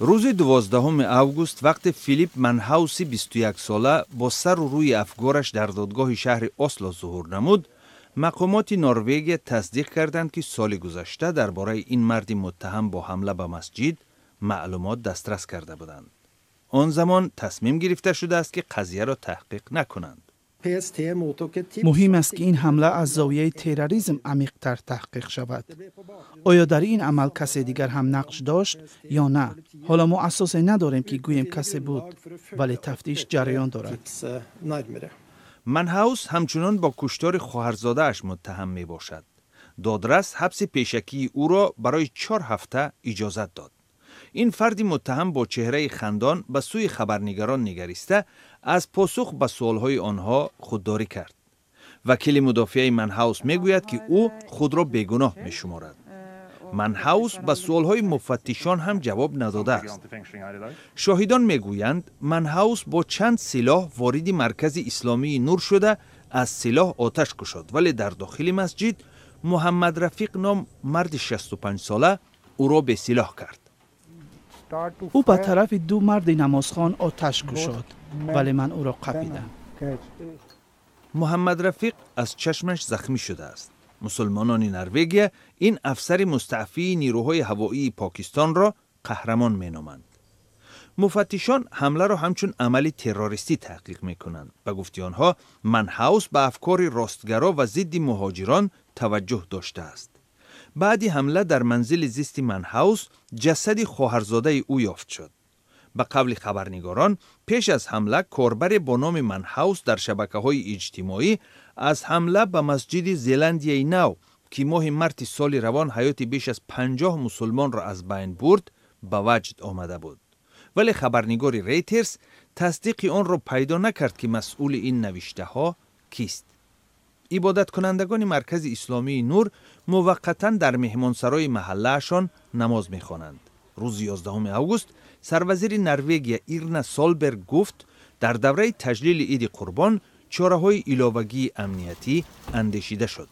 روز 12 اوگوست وقت فیلیپ منهاوسی 21 ساله با سر و روی افگارش در دادگاه شهر اسلو ظهور نمود، مقامات نروژ تصدیق کردند که سال گذشته درباره این مرد متهم با حمله به مسجد معلومات دسترس کرده بودند. آن زمان تصمیم گرفته شده است که قضیه را تحقیق نکنند. مهم است که این حمله از زاویه تروریسم عمیق‌تر تحقیق شود. آیا در این عمل کسی دیگر هم نقش داشت یا نه؟ حالا ما اساسی نداریم که گوییم کسی بود، ولی تفتیش جریان دارد. منهاوس همچنان با کشتار خواهرزاده اش متهم می باشد. دادرس حبس پیشکی او را برای 4 هفته اجازت داد. این فردی متهم با چهره خندان به سوی خبرنگاران نگریسته از پاسخ به سوالهای آنها خودداری کرد. وکیل مدافع منهاوس میگوید که او خود را بیگناه میشمارد. منهاوس به سوالهای مفتشان هم جواب نداده است. شاهدان میگویند منهاوس با چند سلاح وارد مرکز اسلامی نور شده از سلاح آتش کشید، ولی در داخل مسجد محمد رفیق نام مرد 65 ساله او را به سلاح کرد. او به طرف 2 مرد نمازخوان آتش گشاد، ولی من او را قپیدم. محمد رفیق از چشمش زخمی شده است. مسلمانان نروژ این افسر مستعفی نیروهای هوایی پاکستان را قهرمان مینامند. مفتشان حمله را همچون عملی تروریستی تحقیق میکنند. به گفته آنها منهاوس به افکار راستگرا و ضد مهاجران توجه داشته است. بعد حمله در منزل زیست منهاوس جسد خواهرزاده او یافت شد. به قول خبرنگاران پیش از حمله کاربر با نام منهاوس در شبکه‌های اجتماعی از حمله به مسجد زلندیای نو که ماه مارس سال روان حیات بیش از 50 مسلمان را از بین برد به وجد آمده بود. ولی خبرنگار ریترز تصدیق آن را پیدا نکرد که مسئول این نوشته ها کیست. عبادت کنندگان مرکز اسلامی نور موقتا در مهمانسرای محلهشان نماز می‌خوانند. روز 11 اوگوست سروزیر نروژ ایرنا سولبرگ گفت در دوره تجلیل عید قربان چاره‌های علاوه‌ای امنیتی اندیشیده شد.